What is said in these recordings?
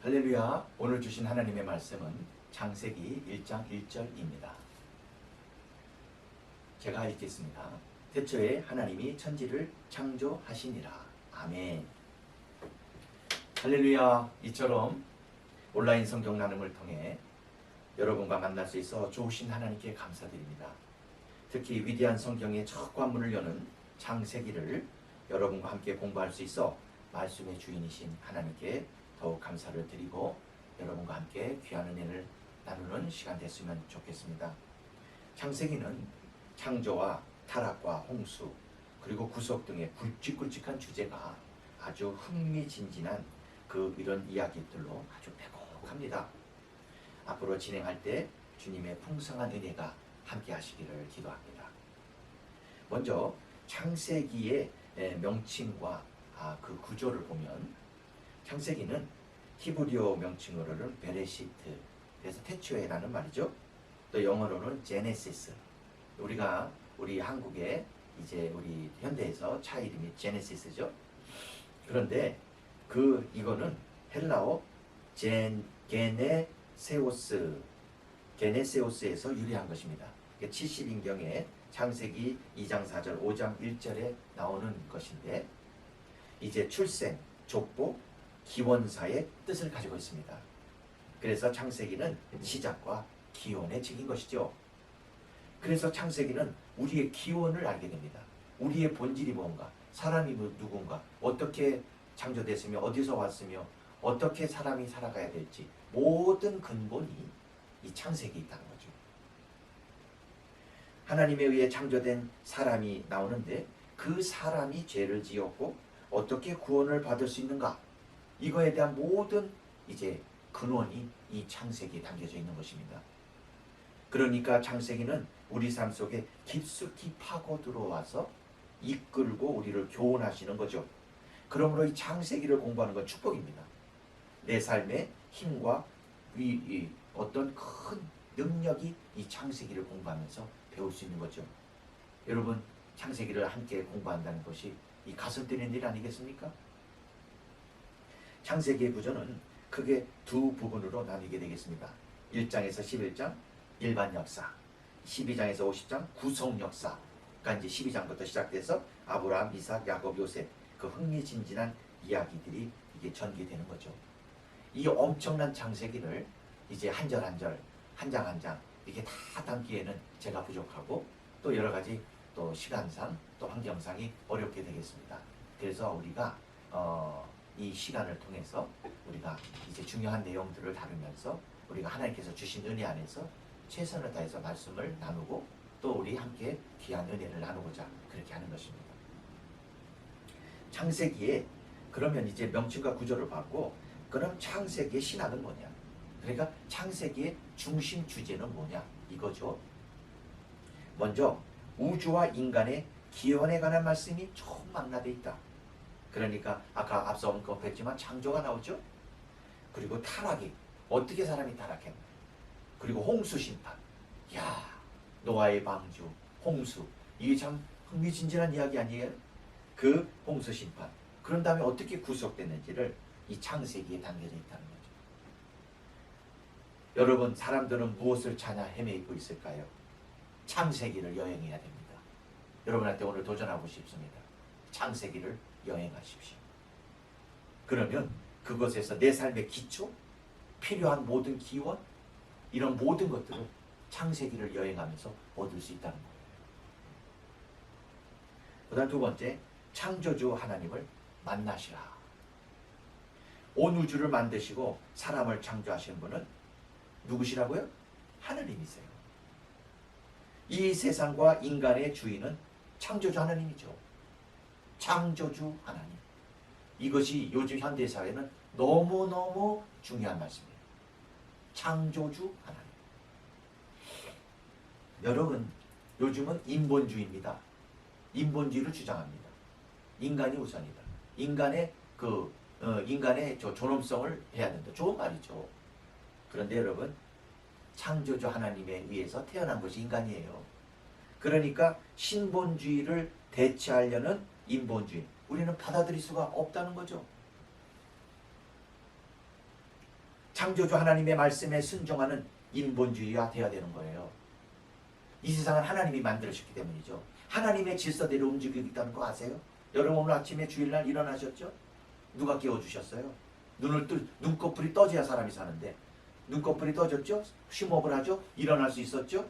할렐루야. 오늘 주신 하나님의 말씀은 창세기 1장 1절입니다. 제가 읽겠습니다. 태초에 하나님이 천지를 창조하시니라. 아멘. 할렐루야. 이처럼 온라인 성경 나눔을 통해 여러분과 만날 수 있어 좋으신 하나님께 감사드립니다. 특히 위대한 성경의 첫 관문을 여는 창세기를 여러분과 함께 공부할 수 있어 말씀의 주인이신 하나님께 더욱 감사를 드리고 여러분과 함께 귀한 은혜를 나누는 시간 됐으면 좋겠습니다. 창세기는 창조와 타락과 홍수 그리고 구속 등의 굵직굵직한 주제가 아주 흥미진진한 이런 이야기들로 아주 빼곡합니다. 앞으로 진행할 때 주님의 풍성한 은혜가 함께 하시기를 기도합니다. 먼저 창세기의 명칭과 그 구조를 보면 창세기는 히브리어 명칭으로는 베레시트, 그래서 태초에라는 말이죠. 또 영어로는 제네시스. 우리 한국에 이제 우리 현대에서 차 이름이 제네시스죠. 그런데 이거는 헬라어 게네세오스에서 유래한 것입니다. 70인경에 창세기 2장 4절, 5장 1절에 나오는 것인데 이제 출생, 족보, 기원사의 뜻을 가지고 있습니다. 그래서 창세기는 시작과 기원의 책인 것이죠. 그래서 창세기는 우리의 기원을 알게 됩니다. 우리의 본질이 뭔가, 사람이 누군가, 어떻게 창조됐으며 어디서 왔으며 어떻게 사람이 살아가야 될지 모든 근본이 이 창세기에 있다는 거죠. 하나님에 의해 창조된 사람이 나오는데 그 사람이 죄를 지었고 어떻게 구원을 받을 수 있는가, 이거에 대한 모든 이제 근원이 이 창세기에 담겨져 있는 것입니다. 그러니까 창세기는 우리 삶 속에 깊숙이 파고 들어와서 이끌고 우리를 교훈하시는 거죠. 그러므로 이 창세기를 공부하는 건 축복입니다. 내 삶의 힘과 어떤 큰 능력이 이 창세기를 공부하면서 배울 수 있는 거죠. 여러분, 창세기를 함께 공부한다는 것이 이 가슴 뛰는 일 아니겠습니까? 창세기의 구조는 크게 두 부분으로 나뉘게 되겠습니다. 1장에서 11장 일반 역사, 12장에서 50장 구속 역사. 그러니까 이제 12장부터 시작돼서 아브라함, 이삭, 야곱, 요셉, 그 흥미진진한 이야기들이 이게 전개되는 거죠. 이 엄청난 창세기를 이제 한 절 한 절, 한 장 한 장 이게 다 담기에는 제가 부족하고 또 여러 가지 또 시간상 또 환경상이 어렵게 되겠습니다. 그래서 우리가 이 시간을 통해서 우리가 이제 중요한 내용들을 다루면서 우리가 하나님께서 주신 은혜 안에서 최선을 다해서 말씀을 나누고 또 우리 함께 귀한 은혜를 나누고자 그렇게 하는 것입니다. 창세기에 그러면 이제 명칭과 구조를 봤고, 그럼 창세기의 신학은 뭐냐? 그러니까 창세기의 중심 주제는 뭐냐? 이거죠. 먼저 우주와 인간의 기원에 관한 말씀이 총망라되어 있다. 그러니까 아까 앞서 언급했지만 창조가 나오죠. 그리고 타락이, 어떻게 사람이 타락했나. 그리고 홍수 심판. 노아의 방주, 홍수. 이게 참 흥미진진한 이야기 아니에요? 그 홍수 심판. 그런 다음에 어떻게 구속됐는지를 이 창세기에 담겨져 있다는 거죠. 여러분, 사람들은 무엇을 찾아 헤매고 있을까요? 창세기를 여행해야 됩니다. 여러분한테 오늘 도전하고 싶습니다. 창세기를 여행하십시오. 그러면 그것에서 내 삶의 기초, 필요한 모든 기원, 이런 모든 것들을 창세기를 여행하면서 얻을 수 있다는 거예요. 그 다음 두 번째, 창조주 하나님을 만나시라. 온 우주를 만드시고 사람을 창조하신 분은 누구시라고요? 하느님이세요. 이 세상과 인간의 주인은 창조주 하나님이죠. 창조주 하나님. 이것이 요즘 현대사회는 너무너무 중요한 말씀이에요. 창조주 하나님. 여러분, 요즘은 인본주의입니다. 인본주의를 주장합니다. 인간이 우선이다. 인간의 존엄성을 해야 된다. 좋은 말이죠. 그런데 여러분, 창조주 하나님에 의해서 태어난 것이 인간이에요. 그러니까 신본주의를 대체하려는 인본주의, 우리는 받아들일 수가 없다는 거죠. 창조주 하나님의 말씀에 순종하는 인본주의가 되어야 되는 거예요. 이 세상은 하나님이 만들으셨기 때문이죠. 하나님의 질서대로 움직이고 있다는 거 아세요? 여러분 오늘 아침에 주일날 일어나셨죠? 누가 깨워주셨어요? 눈꺼풀이 떠져야 사람이 사는데 눈꺼풀이 떠졌죠? 심호흡을 하죠? 일어날 수 있었죠?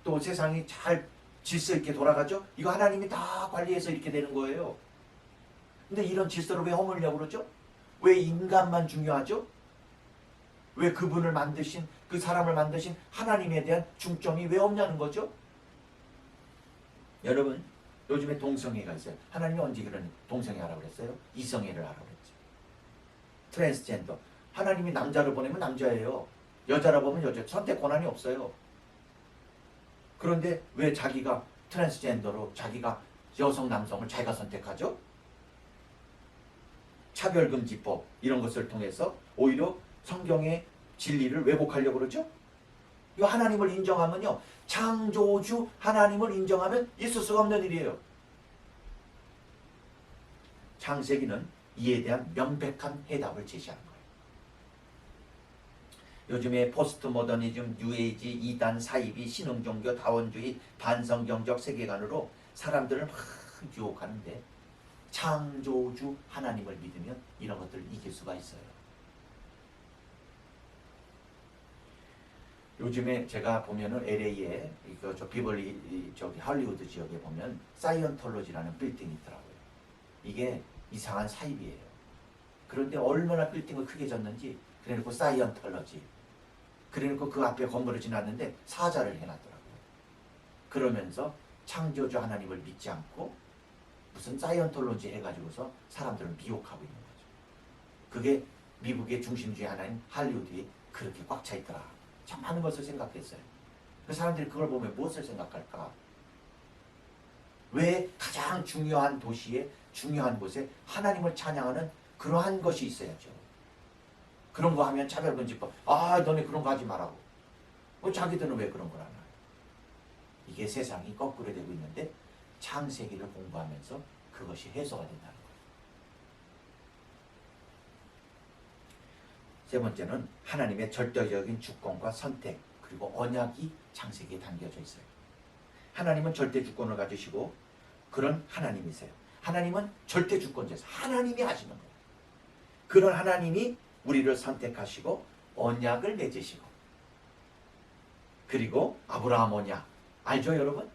또 세상이 잘 질서 있게 돌아가죠? 이거 하나님이 다 관리해서 이렇게 되는 거예요. 근데 이런 질서를 왜 허물려고 그러죠? 왜 인간만 중요하죠? 왜 그분을 만드신, 그 사람을 만드신 하나님에 대한 중점이 왜 없냐는 거죠? 여러분, 요즘에 동성애가 있어요. 하나님이 언제 그런 동성애 하라고 그랬어요? 이성애를 하라고 그랬죠. 트랜스젠더. 하나님이 남자를 보내면 남자예요. 여자라 보면 여자. 선택 권한이 없어요. 그런데 왜 자기가 트랜스젠더로 자기가 여성, 남성을 자기가 선택하죠? 차별금지법 이런 것을 통해서 오히려 성경의 진리를 왜곡하려고 그러죠? 이 하나님을 인정하면요. 창조주 하나님을 인정하면 있을 수가 없는 일이에요. 창세기는 이에 대한 명백한 해답을 제시하는 거예요. 요즘에 포스트 모더니즘, 뉴에이지, 이단, 사이비, 신흥종교, 다원주의, 반성경적 세계관으로 사람들을 막 유혹하는데 창조주 하나님을 믿으면 이런 것들을 이길 수가 있어요. 요즘에 제가 보면은 LA에 저 비벌리 저기 할리우드 지역에 보면 사이언톨로지라는 빌딩이 있더라고요. 이게 이상한 사입이에요. 그런데 얼마나 빌딩을 크게 졌는지 그래놓고 사이언톨로지 그래놓고 그 앞에 건물을 지났는데 사자를 해놨더라고요. 그러면서 창조주 하나님을 믿지 않고 무슨 사이언톨로지 해가지고서 사람들을 미혹하고 있는 거죠. 그게 미국의 중심주의 하나인 할리우드에 그렇게 꽉 차 있더라. 참 많은 것을 생각했어요. 그 사람들이 그걸 보면 무엇을 생각할까? 왜 가장 중요한 도시에 중요한 곳에 하나님을 찬양하는 그러한 것이 있어야죠. 그런 거 하면 차별금지법. 아, 너네 그런 거 하지 말라고. 자기들은 왜 그런 걸 안 해요? 이게 세상이 거꾸로 되고 있는데 창세기를 공부하면서 그것이 해소가 된다는 거예요. 세 번째는 하나님의 절대적인 주권과 선택 그리고 언약이 창세기에 담겨져 있어요. 하나님은 절대 주권을 가지시고 그런 하나님이세요. 하나님은 절대 주권자세요. 하나님이 하시는 거예요. 그런 하나님이 우리를 선택하시고 언약을 맺으시고 그리고 아브라함 언약 알죠 여러분?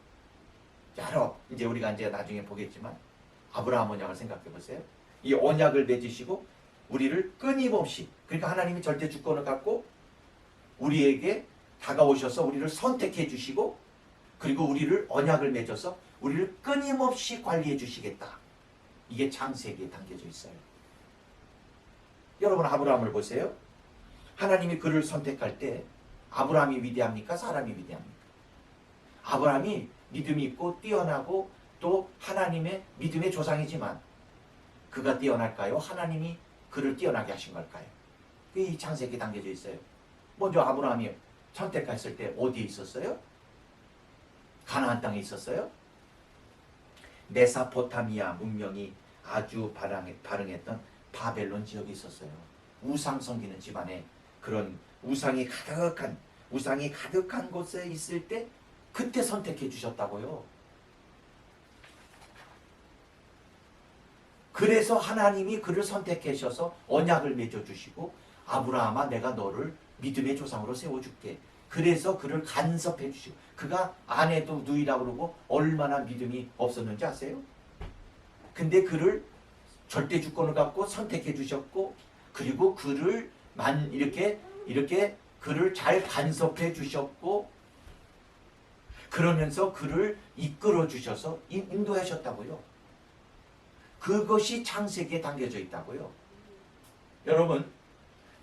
여러 이제 우리가 이제 나중에 보겠지만 아브라함 언약을 생각해 보세요. 이 언약을 맺으시고 우리를 끊임없이 그러니까 하나님이 절대 주권을 갖고 우리에게 다가오셔서 우리를 선택해 주시고 그리고 우리를 언약을 맺어서 우리를 끊임없이 관리해 주시겠다. 이게 창세기에 담겨져 있어요. 여러분 아브라함을 보세요. 하나님이 그를 선택할 때 아브라함이 위대합니까? 사람이 위대합니까? 아브라함이 믿음이 있고 뛰어나고 또 하나님의 믿음의 조상이지만 그가 뛰어날까요? 하나님이 그를 뛰어나게 하신 걸까요? 이 창세기에 담겨져 있어요. 먼저 아브라함이 선택했을 때 어디에 있었어요? 가나안 땅에 있었어요? 메소포타미아 문명이 아주 발흥했던 바벨론 지역에 있었어요. 우상 섬기는 집안에 그런 우상이 가득한 곳에 있을 때 그때 선택해 주셨다고요. 그래서 하나님이 그를 선택하셔서 언약을 맺어주시고 아브라함아 내가 너를 믿음의 조상으로 세워줄게. 그래서 그를 간섭해 주시고 그가 아내도 누이라고 그러고 얼마나 믿음이 없었는지 아세요? 근데 그를 절대 주권을 갖고 선택해 주셨고 그리고 그를 이렇게 그를 잘 간섭해 주셨고 그러면서 그를 이끌어 주셔서 인도하셨다고요. 그것이 창세기에 담겨져 있다고요.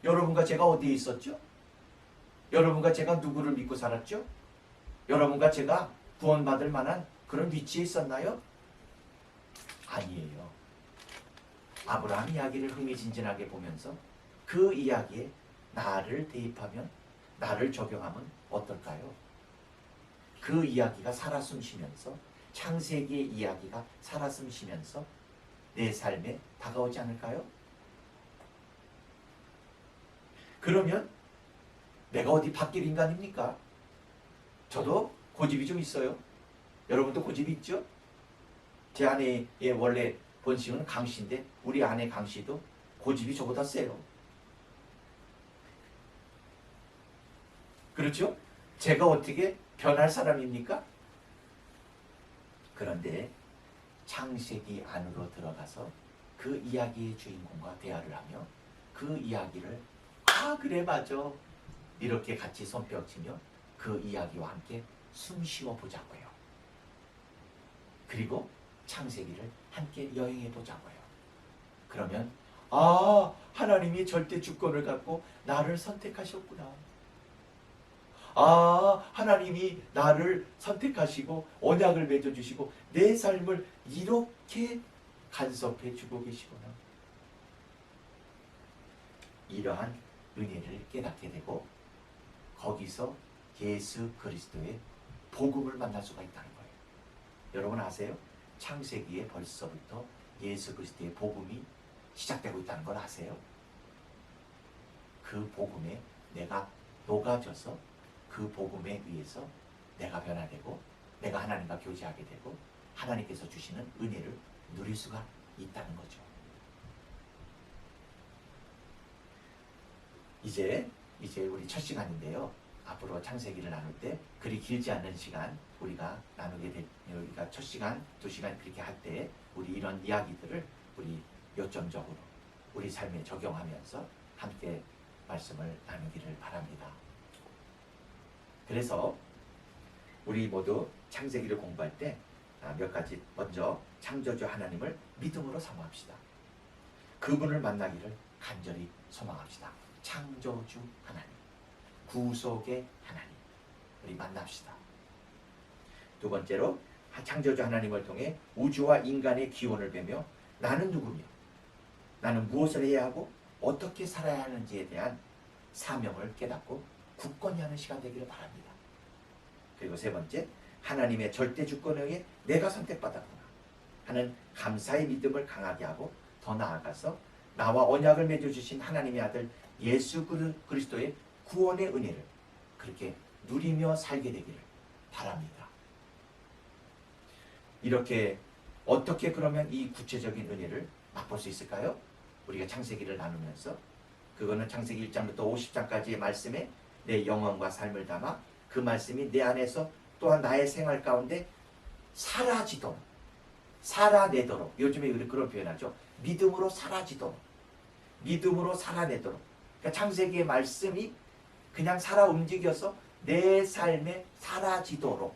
여러분과 제가 어디에 있었죠? 여러분과 제가 누구를 믿고 살았죠? 여러분과 제가 구원받을 만한 그런 위치에 있었나요? 아니에요. 아브라함 이야기를 흥미진진하게 보면서 그 이야기에 나를 대입하면 나를 적용하면 어떨까요? 그 이야기가 살아 숨쉬면서 창세기의 이야기가 살아 숨쉬면서 내 삶에 다가오지 않을까요? 그러면 내가 어디 바뀔 인간입니까? 저도 고집이 좀 있어요. 여러분도 고집이 있죠? 제 아내의 원래 본심은 강씨인데 우리 아내 강씨도 고집이 저보다 세요. 그렇죠? 제가 어떻게 변할 사람입니까? 그런데 창세기 안으로 들어가서 그 이야기의 주인공과 대화를 하며 그 이야기를 그래 맞아 이렇게 같이 손뼉치며 그 이야기와 함께 숨 쉬어 보자고요. 그리고 창세기를 함께 여행해 보자고요. 그러면 하나님이 절대 주권을 갖고 나를 선택하셨구나. 하나님이 나를 선택하시고 언약을 맺어주시고 내 삶을 이렇게 간섭해 주고 계시구나. 이러한 은혜를 깨닫게 되고 거기서 예수 그리스도의 복음을 만날 수가 있다는 거예요. 여러분 아세요? 창세기에 벌써부터 예수 그리스도의 복음이 시작되고 있다는 걸 아세요? 그 복음에 내가 녹아져서 그 복음에 의해서 내가 변화되고 내가 하나님과 교제하게 되고 하나님께서 주시는 은혜를 누릴 수가 있다는 거죠. 이제 우리 첫 시간인데요. 앞으로 창세기를 나눌 때 그리 길지 않는 시간 우리가 나누게 될, 우리가 첫 시간, 두 시간 그렇게 할 때 우리 이런 이야기들을 우리 요점적으로 우리 삶에 적용하면서 함께 말씀을 나누기를 바랍니다. 그래서 우리 모두 창세기를 공부할 때 몇 가지 먼저 창조주 하나님을 믿음으로 사모합시다. 그분을 만나기를 간절히 소망합시다. 창조주 하나님, 구속의 하나님, 우리 만납시다. 두 번째로 창조주 하나님을 통해 우주와 인간의 기원을 배며 나는 누구며 나는 무엇을 해야 하고 어떻게 살아야 하는지에 대한 사명을 깨닫고 굳건히 하는 시간 되기를 바랍니다. 그리고 세 번째, 하나님의 절대 주권에 의해 내가 선택받았구나 하는 감사의 믿음을 강하게 하고 더 나아가서 나와 언약을 맺어주신 하나님의 아들 예수 그리스도의 구원의 은혜를 그렇게 누리며 살게 되기를 바랍니다. 이렇게 어떻게 그러면 이 구체적인 은혜를 맛볼 수 있을까요? 우리가 창세기를 나누면서 그거는 창세기 1장부터 50장까지의 말씀에 내 영혼과 삶을 담아 그 말씀이 내 안에서 또한 나의 생활 가운데 사라지도록 살아내도록 요즘에 우리 그런 표현하죠. 믿음으로 사라지도록 믿음으로 살아내도록 그러니까 창세기의 말씀이 그냥 살아 움직여서 내 삶에 사라지도록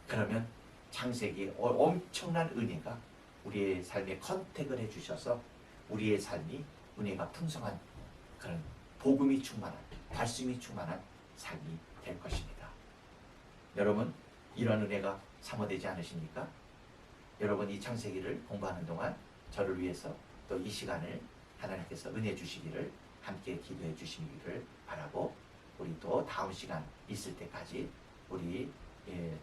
그러면 창세기의 엄청난 은혜가 우리의 삶에 컨택을 해주셔서 우리의 삶이 은혜가 풍성한 그런 복음이 충만한 말씀이 충만한 삶이 될 것입니다. 여러분 이런 은혜가 사모되지 않으십니까? 여러분 이 창세기를 공부하는 동안 저를 위해서 또 이 시간을 하나님께서 은혜 주시기를 함께 기도해 주시기를 바라고 우리 또 다음 시간 있을 때까지 우리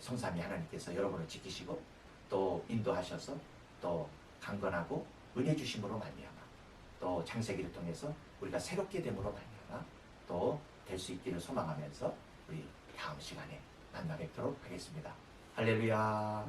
성삼위 하나님께서 여러분을 지키시고 또 인도하셔서 또 강건하고 은혜 주심으로 말미암아 또 창세기를 통해서 우리가 새롭게 됨으로 말미암아 또 될 수 있기를 소망하면서 우리 다음 시간에 만나 뵙도록 하겠습니다. 할렐루야.